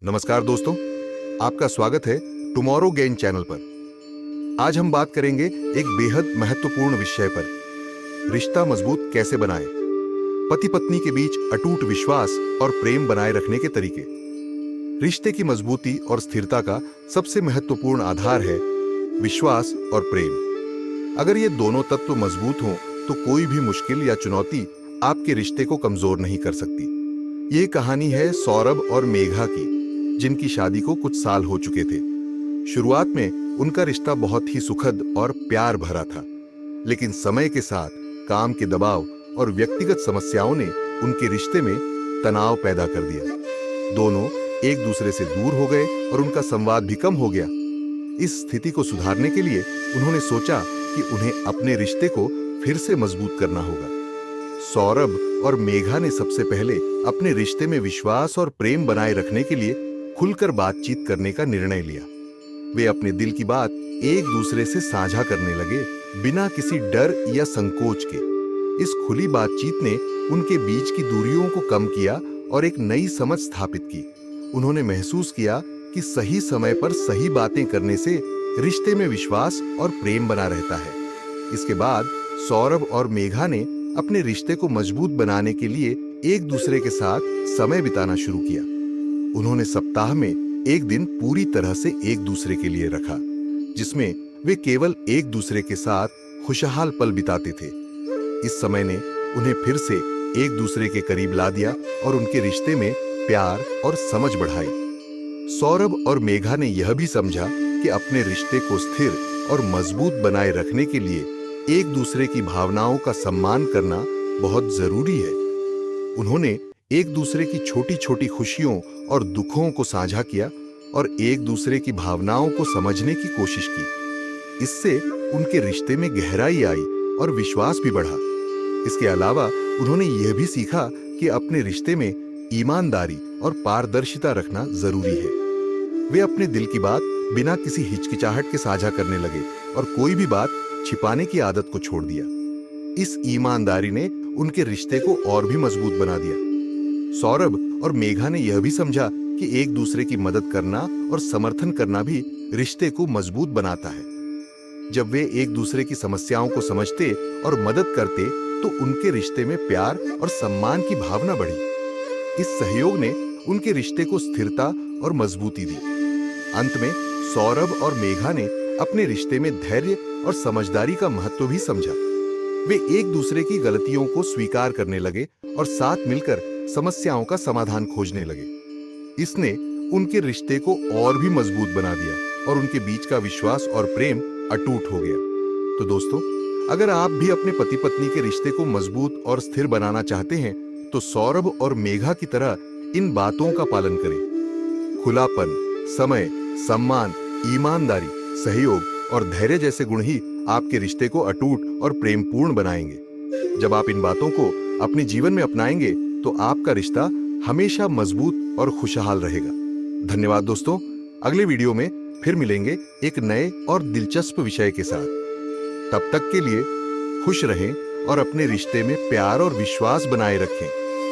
नमस्कार दोस्तों, आपका स्वागत है टुमारो गेन चैनल पर। आज हम बात करेंगे एक बेहद महत्वपूर्ण विषय पर, रिश्ता मजबूत कैसे बनाएं। पति पत्नी के बीच अटूट विश्वास और प्रेम बनाए रखने के तरीके। रिश्ते की मजबूती और स्थिरता का सबसे महत्वपूर्ण आधार है विश्वास और प्रेम। अगर ये दोनों तत्व मजबूत हों तो कोई भी मुश्किल या चुनौती आपके रिश्ते को कमजोर नहीं कर सकती। ये कहानी है सौरभ और मेघा की, जिनकी शादी को कुछ साल हो चुके थे। शुरुआत में उनका रिश्ता बहुत ही सुखद और प्यार भरा था, लेकिन समय के साथ काम के दबाव और व्यक्तिगत समस्याओं ने उनके रिश्ते में तनाव पैदा कर दिया। दोनों एक दूसरे से दूर हो गए और उनका संवाद भी कम हो गया। इस स्थिति को सुधारने के लिए उन्होंने सोचा कि उन्हें अपने रिश्ते को फिर से मजबूत करना होगा। सौरभ और मेघा ने सबसे पहले अपने रिश्ते में विश्वास और प्रेम बनाए रखने के लिए खुलकर बातचीत करने का निर्णय लिया। वे अपने दिल की बात एक दूसरे से साझा करने लगे, बिना किसी डर या संकोच के। इस खुली बातचीत ने उनके बीच की दूरियों को कम किया और एक नई समझ स्थापित की। उन्होंने महसूस किया कि सही समय पर सही बातें करने से रिश्ते में विश्वास और प्रेम बना रहता है। इसके बाद सौरभ और मेघा ने अपने रिश्ते को मजबूत बनाने के लिए एक दूसरे के साथ समय बिताना शुरू किया। उन्होंने सप्ताह में एक दिन पूरी तरह से एक दूसरे के लिए रखा, जिसमें वे केवल एक दूसरे के साथ खुशहाल पल बिताते थे। इस समय ने उन्हें फिर से एक दूसरे के करीब ला दिया और उनके रिश्ते में प्यार और समझ बढ़ाई। सौरभ और मेघा ने यह भी समझा कि अपने रिश्ते को स्थिर और मजबूत बनाए रखने के लिए एक दूसरे की भावनाओं का सम्मान करना बहुत जरूरी है। उन्होंने एक दूसरे की छोटी छोटी खुशियों और दुखों को साझा किया और एक दूसरे की भावनाओं को समझने की कोशिश की। इससे उनके रिश्ते में गहराई आई और विश्वास भी बढ़ा। इसके अलावा उन्होंने यह भी सीखा कि अपने रिश्ते में ईमानदारी और पारदर्शिता रखना जरूरी है। वे अपने दिल की बात बिना किसी हिचकिचाहट के साझा करने लगे और कोई भी बात छिपाने की आदत को छोड़ दिया। इस ईमानदारी ने उनके रिश्ते को और भी मजबूत बना दिया। सौरभ और मेघा ने यह भी समझा कि एक दूसरे की मदद करना और समर्थन करना भी रिश्ते को मजबूत बनाता है। जब वे एक दूसरे की समस्याओं को समझते और मदद करते तो उनके रिश्ते में प्यार और सम्मान की भावना बढ़ी। इस सहयोग ने उनके रिश्ते को स्थिरता और मजबूती दी। अंत में सौरभ और मेघा ने अपने रिश्ते में धैर्य और समझदारी का महत्व भी समझा। वे एक दूसरे की गलतियों को स्वीकार करने लगे और साथ मिलकर समस्याओं का समाधान खोजने लगे। इसने उनके रिश्ते को और भी मजबूत बना दिया और उनके बीच का विश्वास और प्रेम अटूट हो गया। तो दोस्तों, अगर आप भी अपने पति पत्नी के रिश्ते को मजबूत और स्थिर बनाना चाहते हैं तो सौरभ और मेघा की तरह इन बातों का पालन करें। खुलापन, समय, सम्मान, ईमानदारी, सहयोग और धैर्य जैसे गुण ही आपके रिश्ते को अटूट और प्रेमपूर्ण बनाएंगे। जब आप इन बातों को अपने जीवन में अपनाएंगे तो आपका रिश्ता हमेशा मजबूत और खुशहाल रहेगा। धन्यवाद दोस्तों, अगले वीडियो में फिर मिलेंगे एक नए और दिलचस्प विषय के साथ। तब तक के लिए खुश रहें और अपने रिश्ते में प्यार और विश्वास बनाए रखें।